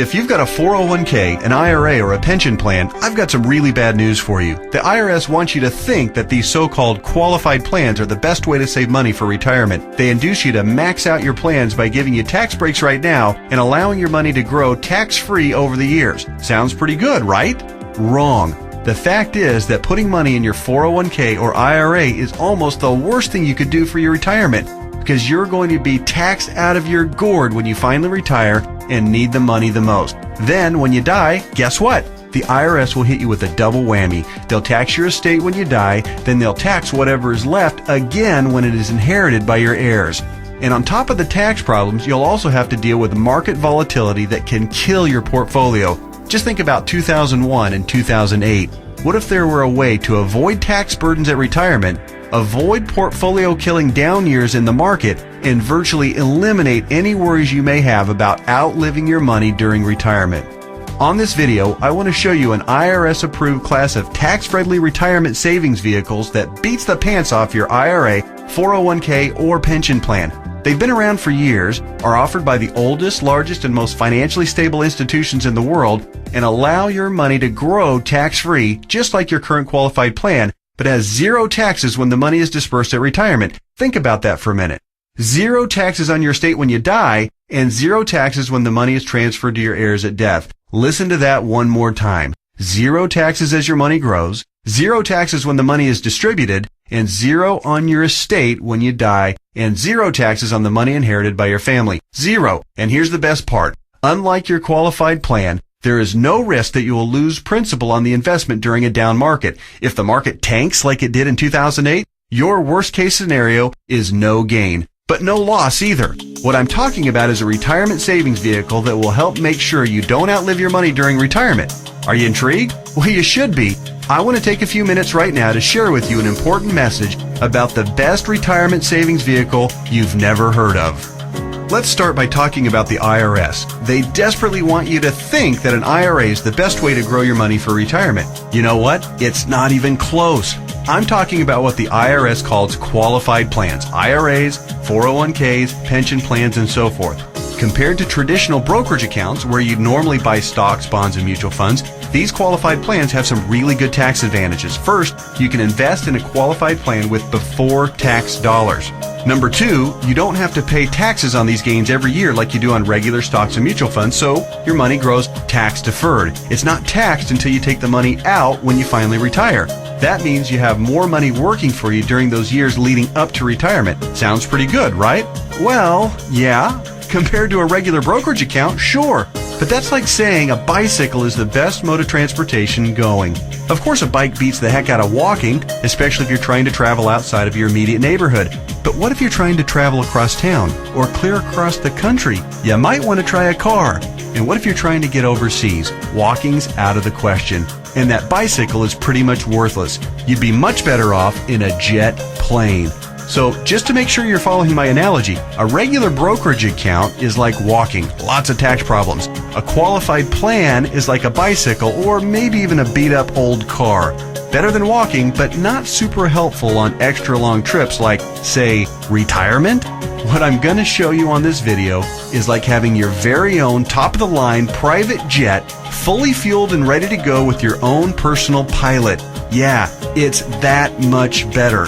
If you've got a 401k, an IRA, or a pension plan, I've got some really bad news for you. The IRS wants you to think that these so-called qualified plans are the best way to save money for retirement. They induce you to max out your plans by giving you tax breaks right now and allowing your money to grow tax-free over the years. Sounds pretty good, right? Wrong. The fact is that putting money in your 401k or IRA is almost the worst thing you could do for your retirement, because you're going to be taxed out of your gourd when you finally retire and need the money the most. Then, when you die, guess what? The IRS will hit you with a double whammy. They'll tax your estate when you die, then they'll tax whatever is left again when it is inherited by your heirs. And on top of the tax problems, you'll also have to deal with market volatility that can kill your portfolio. Just think about 2001 and 2008. What if there were a way to avoid tax burdens at retirement, avoid portfolio killing down years in the market, and virtually eliminate any worries you may have about outliving your money during retirement? On this video, I want to show you an IRS-approved class of tax-friendly retirement savings vehicles that beats the pants off your IRA, 401k, or pension plan. They've been around for years, are offered by the oldest, largest, and most financially stable institutions in the world, and allow your money to grow tax-free, just like your current qualified plan, but has zero taxes when the money is dispersed at retirement. Think about that for a minute. Zero taxes on your estate when you die, and zero taxes when the money is transferred to your heirs at death. Listen to that one more time. Zero taxes as your money grows, zero taxes when the money is distributed, and zero on your estate when you die, and zero taxes on the money inherited by your family. Zero. And here's the best part. Unlike your qualified plan, there is no risk that you will lose principal on the investment during a down market. If the market tanks like it did in 2008, your worst case scenario is no gain, but no loss either. What I'm talking about is a retirement savings vehicle that will help make sure you don't outlive your money during retirement. Are you intrigued? Well, you should be. I want to take a few minutes right now to share with you an important message about the best retirement savings vehicle you've never heard of. Let's start by talking about the IRS. They desperately want you to think that an IRA is the best way to grow your money for retirement. You know what? It's not even close. I'm talking about what the IRS calls qualified plans, IRAs, 401ks, pension plans, and so forth. Compared to traditional brokerage accounts where you'd normally buy stocks, bonds, and mutual funds, these qualified plans have some really good tax advantages. First, you can invest in a qualified plan with before tax dollars. Number two, you don't have to pay taxes on these gains every year like you do on regular stocks and mutual funds, so your money grows tax deferred. It's not taxed until you take the money out when you finally retire. That means you have more money working for you during those years leading up to retirement. Sounds pretty good, right? Well, yeah. Compared to a regular brokerage account, sure. But that's like saying a bicycle is the best mode of transportation going. Of course, a bike beats the heck out of walking, especially if you're trying to travel outside of your immediate neighborhood. But what if you're trying to travel across town or clear across the country? You might want to try a car. And what if you're trying to get overseas? Walking's out of the question. And that bicycle is pretty much worthless. You'd be much better off in a jet plane. So just to make sure you're following my analogy, a regular brokerage account is like walking, lots of tax problems. A qualified plan is like a bicycle or maybe even a beat up old car. Better than walking, but not super helpful on extra long trips like, say, retirement. What I'm going to show you on this video is like having your very own top-of-the-line private jet, fully fueled and ready to go with your own personal pilot. Yeah, it's that much better.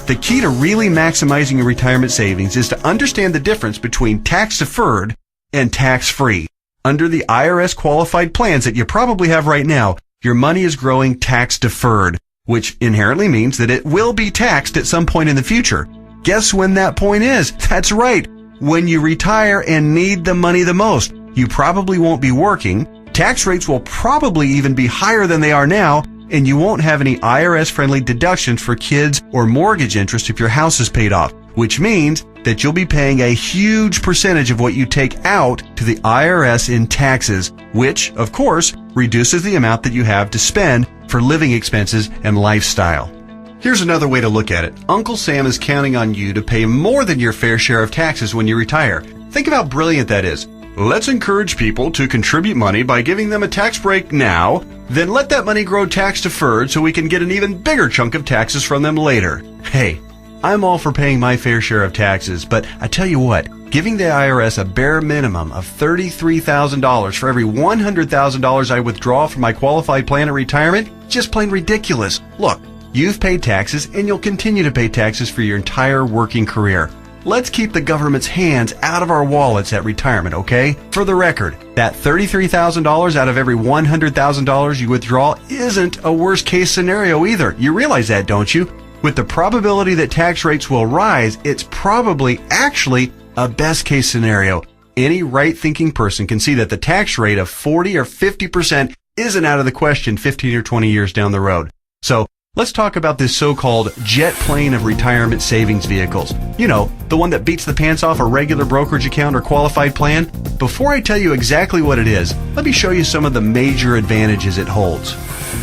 The key to really maximizing your retirement savings is to understand the difference between tax-deferred and tax-free. Under the IRS qualified plans that you probably have right now, your money is growing tax-deferred, which inherently means that it will be taxed at some point in the future. Guess when that point is? That's right, when you retire and need the money the most. You probably won't be working, tax rates will probably even be higher than they are now, and you won't have any IRS-friendly deductions for kids or mortgage interest if your house is paid off, which means that you'll be paying a huge percentage of what you take out to the IRS in taxes, which, of course, reduces the amount that you have to spend for living expenses and lifestyle. Here's another way to look at it. Uncle Sam is counting on you to pay more than your fair share of taxes when you retire. Think of how brilliant that is. Let's encourage people to contribute money by giving them a tax break now, then let that money grow tax deferred so we can get an even bigger chunk of taxes from them later. Hey, I'm all for paying my fair share of taxes, but I tell you what, giving the IRS a bare minimum of $33,000 for every $100,000 I withdraw from my qualified plan at retirement? Just plain ridiculous. Look, you've paid taxes and you'll continue to pay taxes for your entire working career. Let's keep the government's hands out of our wallets at retirement, okay? For the record, that $33,000 out of every $100,000 you withdraw isn't a worst case scenario either. You realize that, don't you? With the probability that tax rates will rise, it's probably actually a best case scenario. Any right-thinking person can see that the tax rate of 40 or 50% isn't out of the question 15 or 20 years down the road. So, let's talk about this so-called jet plane of retirement savings vehicles. You know, the one that beats the pants off a regular brokerage account or qualified plan. Before I tell you exactly what it is, let me show you some of the major advantages it holds.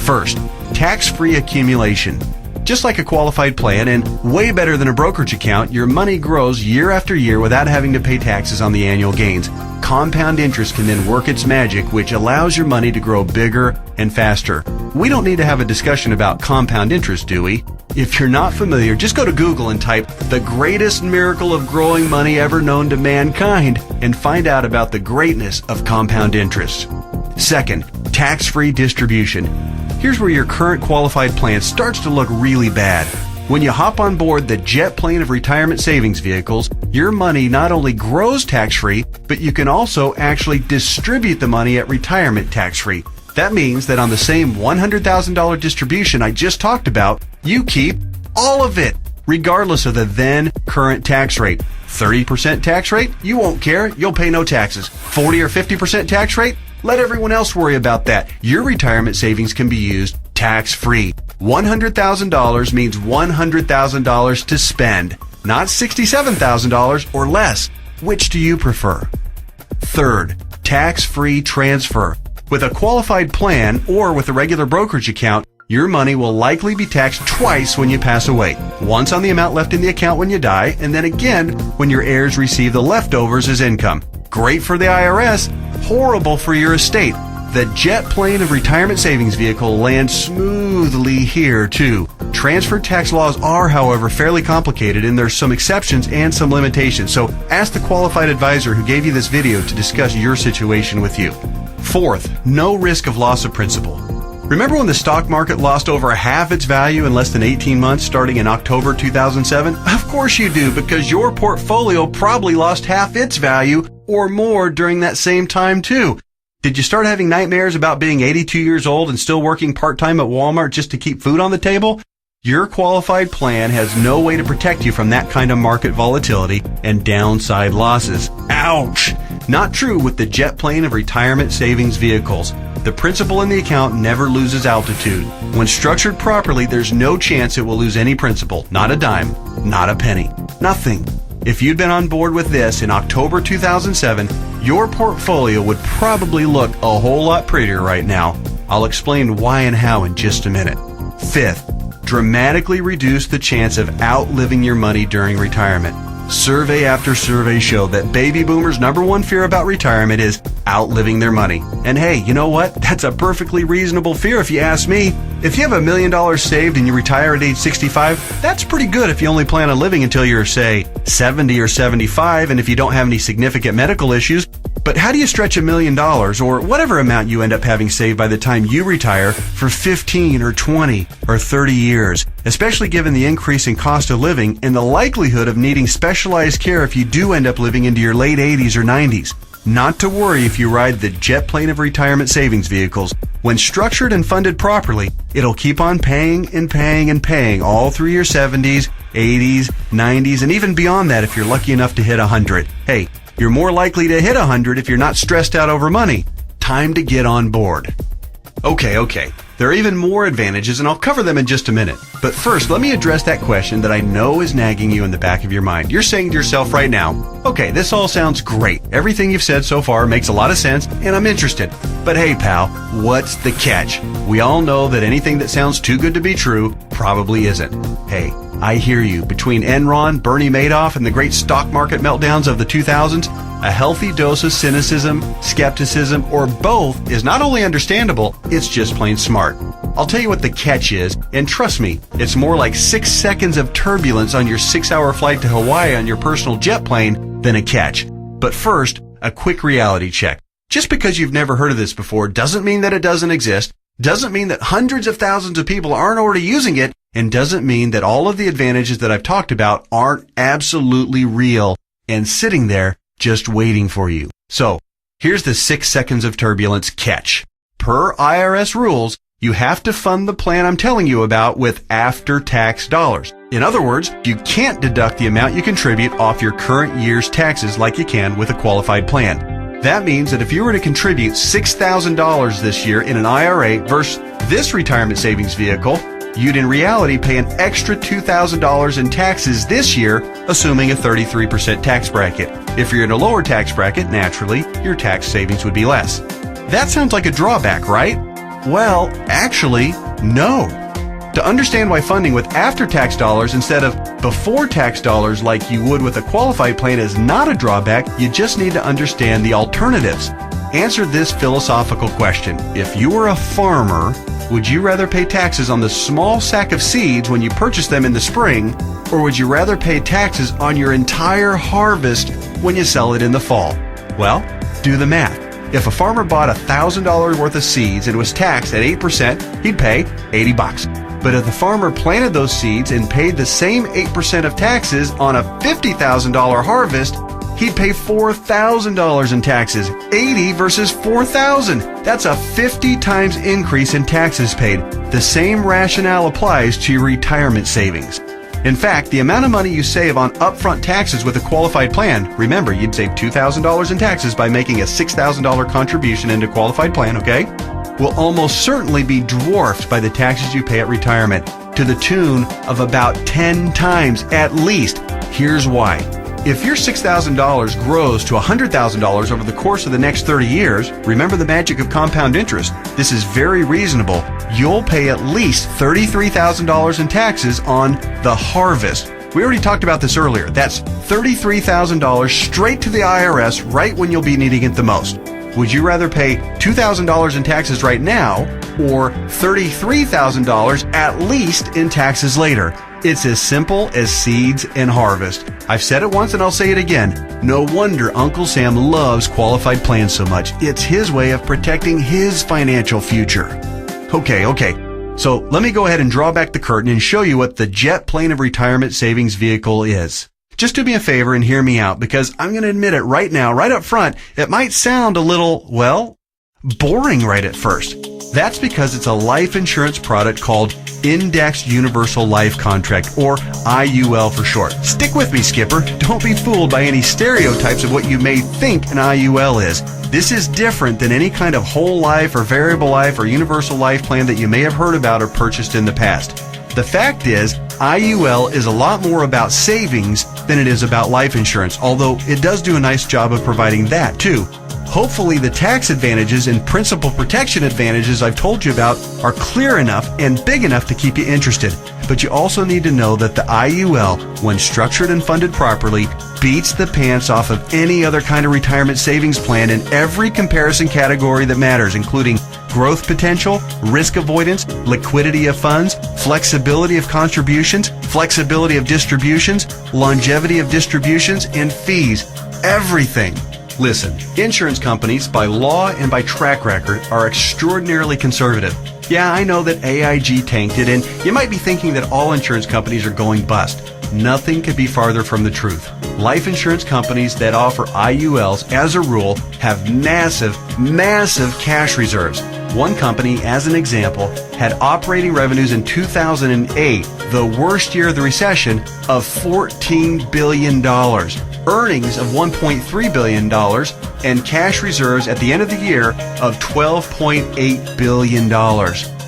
First, tax-free accumulation. Just like a qualified plan and way better than a brokerage account, your money grows year after year without having to pay taxes on the annual gains. Compound interest can then work its magic, which allows your money to grow bigger and faster. We don't need to have a discussion about compound interest, do we? If you're not familiar, just go to Google and type "the greatest miracle of growing money ever known to mankind" and find out about the greatness of compound interest. Second, tax-free distribution. Here's where your current qualified plan starts to look really bad. When you hop on board the jet plane of retirement savings vehicles, your money not only grows tax-free, but you can also actually distribute the money at retirement tax-free. That means that on the same $100,000 distribution I just talked about, you keep all of it, regardless of the then current tax rate. 30% tax rate? You won't care. You'll pay no taxes. 40 or 50% tax rate? Let everyone else worry about that. Your retirement savings can be used tax-free. $100,000 means $100,000 to spend, not $67,000 or less. Which do you prefer? Third, tax-free transfer. With a qualified plan or with a regular brokerage account, your money will likely be taxed twice when you pass away. Once on the amount left in the account when you die, and then again when your heirs receive the leftovers as income. Great for the IRS, horrible for your estate. The jet plane of retirement savings vehicle lands smoothly here too. Transfer tax laws are, however, fairly complicated, and there's some exceptions and some limitations. So ask the qualified advisor who gave you this video to discuss your situation with you. Fourth, no risk of loss of principal. Remember when the stock market lost over half its value in less than 18 months starting in October 2007? Of course you do, because your portfolio probably lost half its value or more during that same time too. Did you start having nightmares about being 82 years old and still working part-time at Walmart just to keep food on the table? Your qualified plan has no way to protect you from that kind of market volatility and downside losses. Ouch! Not true with the jet plane of retirement savings vehicles. The principal in the account never loses altitude. When structured properly, there's no chance it will lose any principal. Not a dime. Not a penny. Nothing. If you'd been on board with this in October 2007, your portfolio would probably look a whole lot prettier right now. I'll explain why and how in just a minute. Fifth, dramatically reduce the chance of outliving your money during retirement. Survey after survey show that baby boomers' number one fear about retirement is outliving their money. And hey, you know what? That's a perfectly reasonable fear if you ask me. If you have $1 million saved and you retire at age 65, that's pretty good if you only plan on living until you're, say, 70 or 75, and if you don't have any significant medical issues. But how do you stretch $1 million, or whatever amount you end up having saved by the time you retire, for 15 or 20 or 30 years, especially given the increase in cost of living and the likelihood of needing specialized care if you do end up living into your late 80s or 90s? Not to worry if you ride the jet plane of retirement savings vehicles. When structured and funded properly, it'll keep on paying and paying and paying all through your 70s, 80s, 90s, and even beyond that if you're lucky enough to hit 100. Hey, you're more likely to hit 100 if you're not stressed out over money. Time to get on board. Okay. There are even more advantages, and I'll cover them in just a minute. But first, let me address that question that I know is nagging you in the back of your mind. You're saying to yourself right now, okay, this all sounds great. Everything you've said so far makes a lot of sense, and I'm interested. But hey, pal, what's the catch? We all know that anything that sounds too good to be true probably isn't. Hey, I hear you. Between Enron, Bernie Madoff, and the great stock market meltdowns of the 2000s, a healthy dose of cynicism, skepticism, or both is not only understandable, it's just plain smart. I'll tell you what the catch is, and trust me, it's more like 6 seconds of turbulence on your 6-hour flight to Hawaii on your personal jet plane then a catch. But first, a quick reality check. Just because you've never heard of this before doesn't mean that it doesn't exist, doesn't mean that hundreds of thousands of people aren't already using it, and doesn't mean that all of the advantages that I've talked about aren't absolutely real and sitting there just waiting for you. So, here's the 6 seconds of turbulence catch. Per IRS rules, you have to fund the plan I'm telling you about with after-tax dollars. In other words, you can't deduct the amount you contribute off your current year's taxes like you can with a qualified plan. That means that if you were to contribute $6,000 this year in an IRA versus this retirement savings vehicle, you'd in reality pay an extra $2,000 in taxes this year, assuming a 33% tax bracket. If you're in a lower tax bracket, naturally, your tax savings would be less. That sounds like a drawback, right? Well, actually, no. To understand why funding with after-tax dollars instead of before-tax dollars like you would with a qualified plan is not a drawback, you just need to understand the alternatives. Answer this philosophical question. If you were a farmer, would you rather pay taxes on the small sack of seeds when you purchase them in the spring, or would you rather pay taxes on your entire harvest when you sell it in the fall? Well, do the math. If a farmer bought $1,000 worth of seeds and was taxed at 8%, he'd pay $80. But if the farmer planted those seeds and paid the same 8% of taxes on a $50,000 harvest, he'd pay $4,000 in taxes. 80 versus 4,000. That's a 50 times increase in taxes paid. The same rationale applies to your retirement savings. In fact, the amount of money you save on upfront taxes with a qualified plan, remember, you'd save $2,000 in taxes by making a $6,000 contribution into a qualified plan, okay? Will almost certainly be dwarfed by the taxes you pay at retirement, to the tune of about 10 times at least. Here's why. If your $6,000 grows to $100,000 over the course of the next 30 years, remember the magic of compound interest. This is very reasonable. You'll pay at least $33,000 in taxes on the harvest. We already talked about this earlier. That's $33,000 straight to the IRS right when you'll be needing it the most. Would you rather pay $2,000 in taxes right now or $33,000 at least in taxes later? It's as simple as seeds and harvest. I've said it once and I'll say it again. No wonder Uncle Sam loves qualified plans so much. It's his way of protecting his financial future. Okay. So let me go ahead and draw back the curtain and show you what the jet plane of retirement savings vehicle is. Just do me a favor and hear me out, because I'm going to admit it right now, right up front, it might sound a little, well, boring right at first. That's because it's a life insurance product called Indexed Universal Life Contract, or IUL for short. Stick with me, Skipper. Don't be fooled by any stereotypes of what you may think an IUL is. This is different than any kind of whole life or variable life or universal life plan that you may have heard about or purchased in the past. The fact is, IUL is a lot more about savings than it is about life insurance, although it does do a nice job of providing that too. Hopefully the tax advantages and principal protection advantages I've told you about are clear enough and big enough to keep you interested. But you also need to know that the IUL, when structured and funded properly, beats the pants off of any other kind of retirement savings plan in every comparison category that matters, including growth potential, risk avoidance, liquidity of funds, flexibility of contributions, flexibility of distributions, longevity of distributions, and fees. Everything. Listen, insurance companies, by law and by track record, are extraordinarily conservative. Yeah, I know that AIG tanked it, and you might be thinking that all insurance companies are going bust. Nothing could be farther from the truth. Life insurance companies that offer IULs, as a rule, have massive cash reserves. One company, as an example, had operating revenues in 2008, the worst year of the recession, of $14 billion, earnings of $1.3 billion, and cash reserves at the end of the year of $12.8 billion.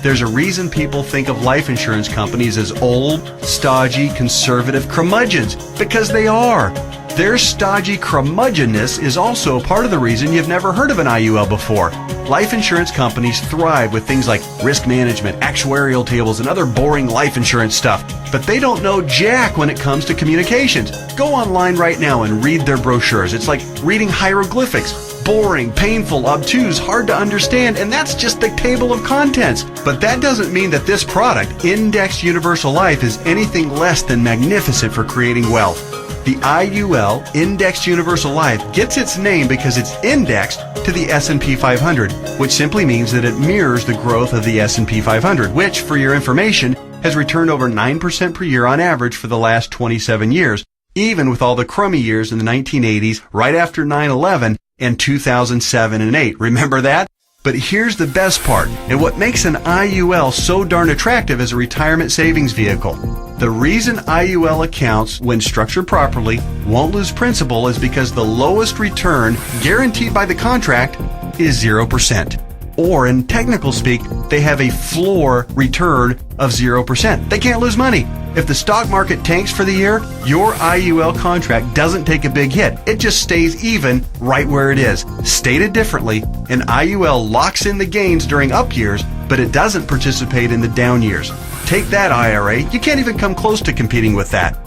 There's a reason people think of life insurance companies as old, stodgy, conservative curmudgeons, because they are. Their stodgy curmudgeonness is also part of the reason you've never heard of an IUL before. Life insurance companies thrive with things like risk management, actuarial tables, and other boring life insurance stuff. But they don't know jack when it comes to communications. Go online right now and read their brochures. It's like reading hieroglyphics. Boring, painful, obtuse, hard to understand, and that's just the table of contents. But that doesn't mean that this product, Indexed Universal Life, is anything less than magnificent for creating wealth. The IUL, Indexed Universal Life, gets its name because it's indexed to the S&P 500, which simply means that it mirrors the growth of the S&P 500, which, for your information, has returned over 9% per year on average for the last 27 years, even with all the crummy years in the 1980s, right after 9/11, and 2007 and 8. Remember that? But here's the best part, and what makes an IUL so darn attractive as a retirement savings vehicle. The reason IUL accounts, when structured properly, won't lose principal is because the lowest return guaranteed by the contract is 0%. Or in technical speak, they have a floor return of 0%. They can't lose money. If the stock market tanks for the year, your IUL contract doesn't take a big hit. It just stays even right where it is. Stated differently, an IUL locks in the gains during up years, but it doesn't participate in the down years. Take that, IRA. You can't even come close to competing with that.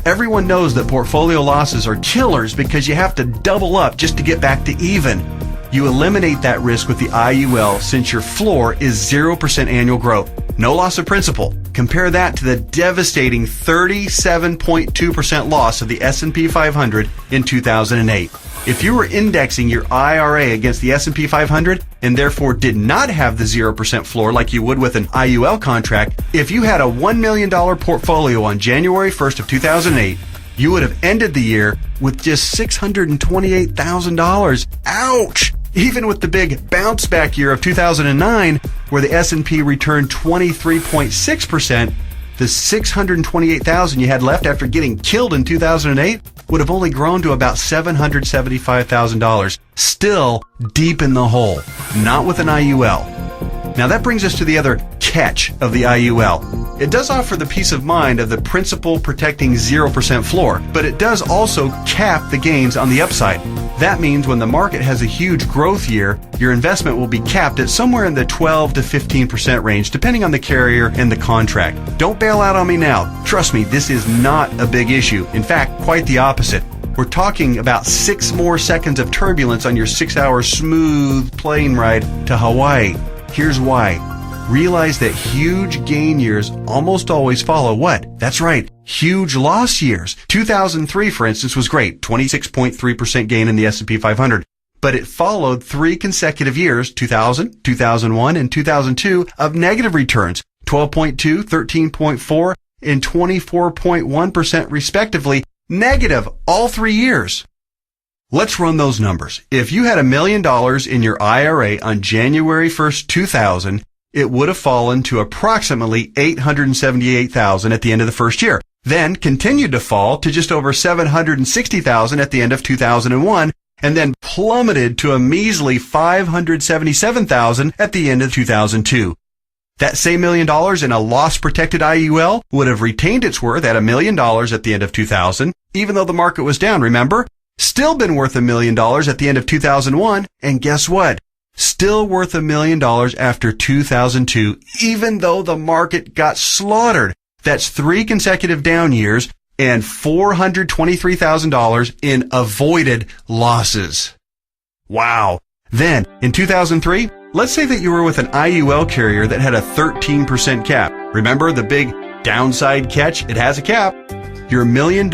Everyone knows that portfolio losses are killers because you have to double up just to get back to even. You eliminate that risk with the IUL since your floor is 0% annual growth. No loss of principal. Compare that to the devastating 37.2% loss of the S&P 500 in 2008. If you were indexing your IRA against the S&P 500 and therefore did not have the 0% floor like you would with an IUL contract, if you had a $1 million portfolio on January 1st of 2008, you would have ended the year with just $628,000. Ouch! Even with the big bounce back year of 2009, where the S&P returned 23.6%, the $628,000 you had left after getting killed in 2008 would have only grown to about $775,000. Still deep in the hole. Not with an IUL. Now that brings us to the other catch of the IUL. It does offer the peace of mind of the principal protecting 0% floor, but it does also cap the gains on the upside. That means when the market has a huge growth year, your investment will be capped at somewhere in the 12 to 15% range, depending on the carrier and the contract. Don't bail out on me now. Trust me, this is not a big issue. In fact, quite the opposite. We're talking about 6 more seconds of turbulence on your 6-hour smooth plane ride to Hawaii. Here's why. Realize that huge gain years almost always follow what? That's right, huge loss years. 2003, for instance, was great, 26.3% gain in the S&P 500. But it followed 3 consecutive years, 2000, 2001, and 2002, of negative returns, 12.2, 13.4, and 24.1% respectively, negative all 3 years. Let's run those numbers. If you had $1 million in your IRA on January 1st, 2000, it would have fallen to approximately $878,000 at the end of the first year, then continued to fall to just over $760,000 at the end of 2001, and then plummeted to a measly $577,000 at the end of 2002. That same $1 million in a loss-protected IUL would have retained its worth at $1 million at the end of 2000, even though the market was down, remember? Still been worth $1 million at the end of 2001, and guess what? Still worth $1 million after 2002, even though the market got slaughtered. That's 3 consecutive down years and $423,000 in avoided losses. Wow. Then, in 2003, let's say that you were with an IUL carrier that had a 13% cap. Remember the big downside catch? It has a cap. Your $1 million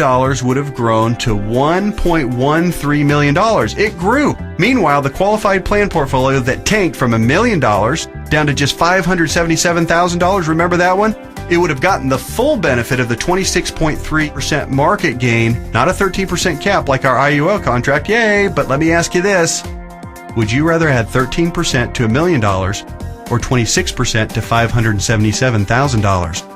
would have grown to $1.13 million. It grew. Meanwhile, the qualified plan portfolio that tanked from $1 million down to just $577,000, remember that one? It would have gotten the full benefit of the 26.3% market gain, not a 13% cap like our IUL contract. Yay! But let me ask you this. Would you rather add 13% to $1 million or 26% to $577,000?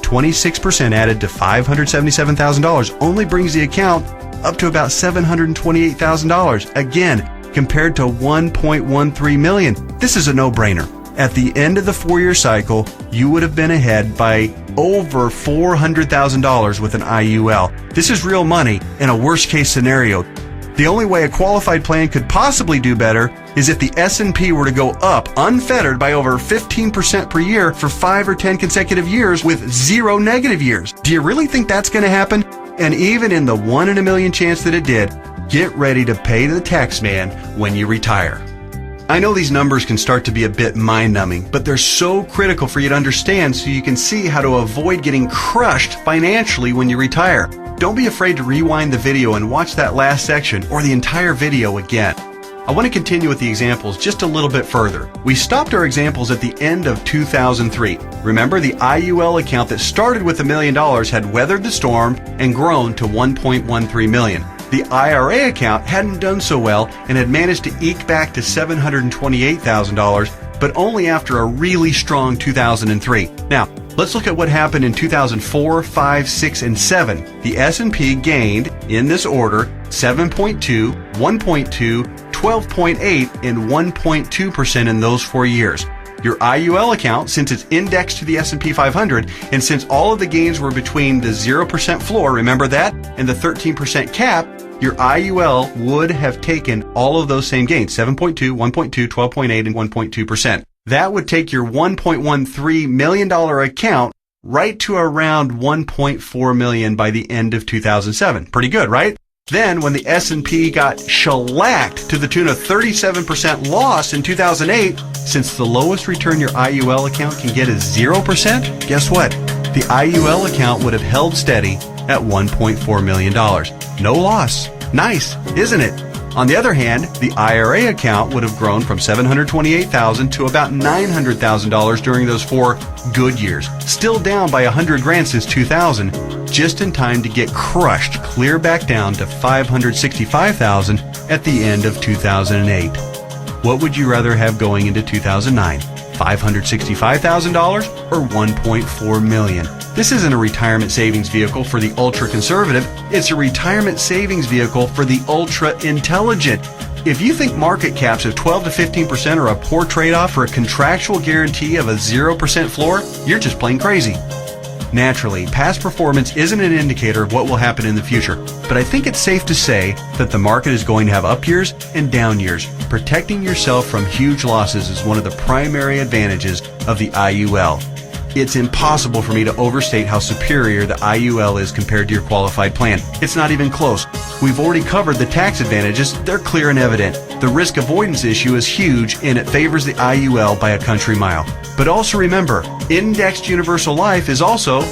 26% added to $577,000 only brings the account up to about $728,000. Again, compared to $1.13 million. This is a no-brainer. At the end of the 4-year cycle, you would have been ahead by over $400,000 with an IUL. This is real money in a worst-case scenario. The only way a qualified plan could possibly do better is if the S&P were to go up unfettered by over 15% per year for 5 or 10 consecutive years with 0 negative years. Do you really think that's going to happen? And even in the 1 in a million chance that it did, get ready to pay the tax man when you retire. I know these numbers can start to be a bit mind-numbing, but they're so critical for you to understand so you can see how to avoid getting crushed financially when you retire. don't be afraid to rewind the video and watch that last section or the entire video again. I want to continue with the examples just a little bit further. We stopped our examples at the end of 2003. Remember, the IUL account that started with $1 million had weathered the storm and grown to $1.13 million. The IRA account hadn't done so well and had managed to eke back to $728,000, but only after a really strong 2003. Now, let's look at what happened in 2004, 5, 6, and 7. The S&P gained, in this order, 7.2, 1.2, 12.8, and 1.2% in those 4 years. Your IUL account, since it's indexed to the S&P 500, and since all of the gains were between the 0% floor, remember that, and the 13% cap, your IUL would have taken all of those same gains, 7.2, 1.2, 12.8, and 1.2%. That would take your $1.13 million account right to around $1.4 million by the end of 2007. Pretty good, right? Then, when the S&P got shellacked to the tune of 37% loss in 2008, since the lowest return your IUL account can get is 0%, guess what? The IUL account would have held steady at $1.4 million. No loss. Nice, isn't it? On the other hand, the IRA account would have grown from $728,000 to about $900,000 during those 4 good years, still down by $100,000 since 2000, just in time to get crushed clear back down to $565,000 at the end of 2008. What would you rather have going into 2009? $565,000 or $1.4 million? This isn't a retirement savings vehicle for the ultra-conservative. It's a retirement savings vehicle for the ultra-intelligent. If you think market caps of 12 to 15% are a poor trade-off for a contractual guarantee of a 0% floor, you're just plain crazy. Naturally, past performance isn't an indicator of what will happen in the future, but I think it's safe to say that the market is going to have up years and down years. Protecting yourself from huge losses is one of the primary advantages of the IUL. It's impossible for me to overstate how superior the IUL is compared to your qualified plan. It's not even close. We've already covered the tax advantages. They're clear and evident. The risk avoidance issue is huge, and it favors the IUL by a country mile. But also remember, indexed universal life is also,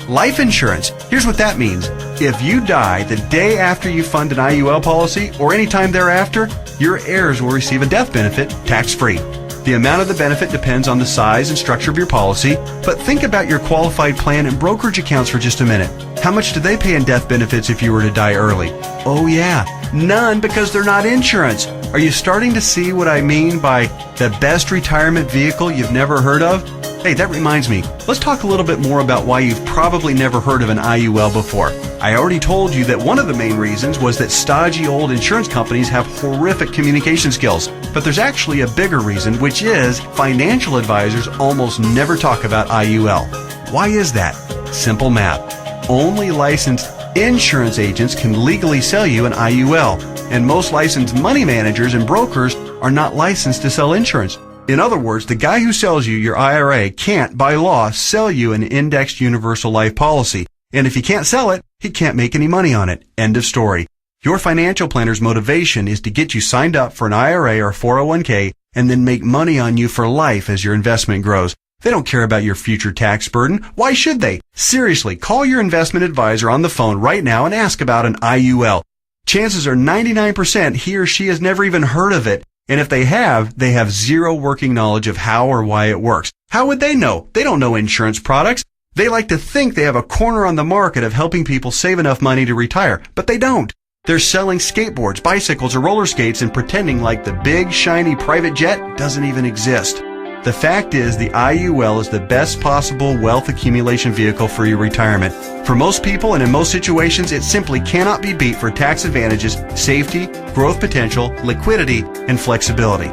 life insurance. Here's what that means. If you die the day after you fund an IUL policy or any time thereafter, your heirs will receive a death benefit tax-free. The amount of the benefit depends on the size and structure of your policy, but think about your qualified plan and brokerage accounts for just a minute. How much do they pay in death benefits if you were to die early? Oh yeah, none, because they're not insurance. Are you starting to see what I mean by the best retirement vehicle you've never heard of? Hey, that reminds me. Let's talk a little bit more about why you've probably never heard of an IUL before. I already told you that one of the main reasons was that stodgy old insurance companies have horrific communication skills. But there's actually a bigger reason, which is financial advisors almost never talk about IUL. Why is that? Simple math. Only licensed insurance agents can legally sell you an IUL, and most licensed money managers and brokers are not licensed to sell insurance. In other words, the guy who sells you your IRA can't, by law, sell you an indexed universal life policy. And if he can't sell it, he can't make any money on it. End of story. Your financial planner's motivation is to get you signed up for an IRA or 401k and then make money on you for life as your investment grows. They don't care about your future tax burden. Why should they? Seriously, call your investment advisor on the phone right now and ask about an IUL. Chances are 99% he or she has never even heard of it. And if they have zero working knowledge of how or why it works. How would they know? They don't know insurance products. They like to think they have a corner on the market of helping people save enough money to retire, but they don't. They're selling skateboards, bicycles, or roller skates and pretending like the big, shiny private jet doesn't even exist. The fact is, the IUL is the best possible wealth accumulation vehicle for your retirement. For most people and in most situations, it simply cannot be beat for tax advantages, safety, growth potential, liquidity, and flexibility.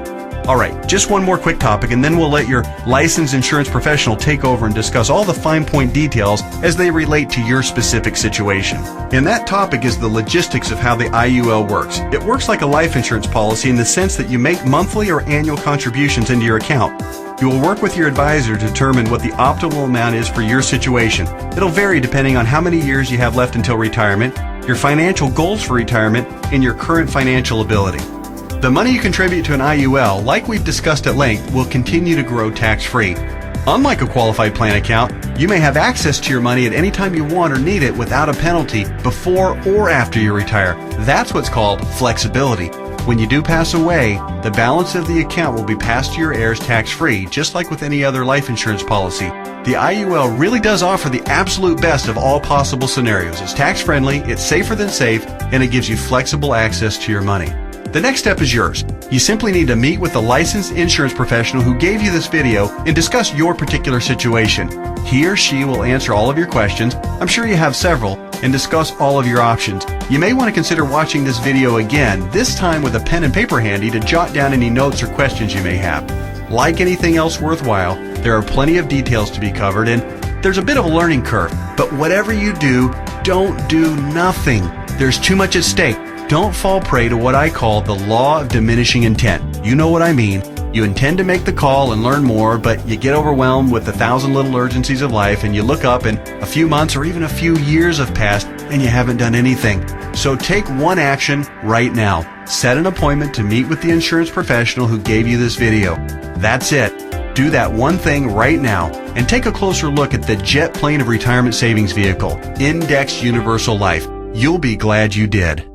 All right, just one more quick topic, and then we'll let your licensed insurance professional take over and discuss all the fine point details as they relate to your specific situation. And that topic is the logistics of how the IUL works. It works like a life insurance policy in the sense that you make monthly or annual contributions into your account. You will work with your advisor to determine what the optimal amount is for your situation. It'll vary depending on how many years you have left until retirement, your financial goals for retirement, and your current financial ability. The money you contribute to an IUL, like we've discussed at length, will continue to grow tax-free. Unlike a qualified plan account, you may have access to your money at any time you want or need it without a penalty before or after you retire. That's what's called flexibility. When you do pass away, the balance of the account will be passed to your heirs tax-free, just like with any other life insurance policy. The IUL really does offer the absolute best of all possible scenarios. It's tax-friendly, it's safer than safe, and it gives you flexible access to your money. The next step is yours. You simply need to meet with the licensed insurance professional who gave you this video and discuss your particular situation. He or she will answer all of your questions, I'm sure you have several, and discuss all of your options. You may want to consider watching this video again, this time with a pen and paper handy to jot down any notes or questions you may have. Like anything else worthwhile, there are plenty of details to be covered and there's a bit of a learning curve. But whatever you do, don't do nothing. There's too much at stake. Don't fall prey to what I call the law of diminishing intent. You know what I mean. You intend to make the call and learn more, but you get overwhelmed with 1,000 little urgencies of life and you look up and a few months or even a few years have passed and you haven't done anything. So take one action right now. Set an appointment to meet with the insurance professional who gave you this video. That's it. Do that one thing right now and take a closer look at the jet plane of retirement savings vehicle, Indexed Universal Life. You'll be glad you did.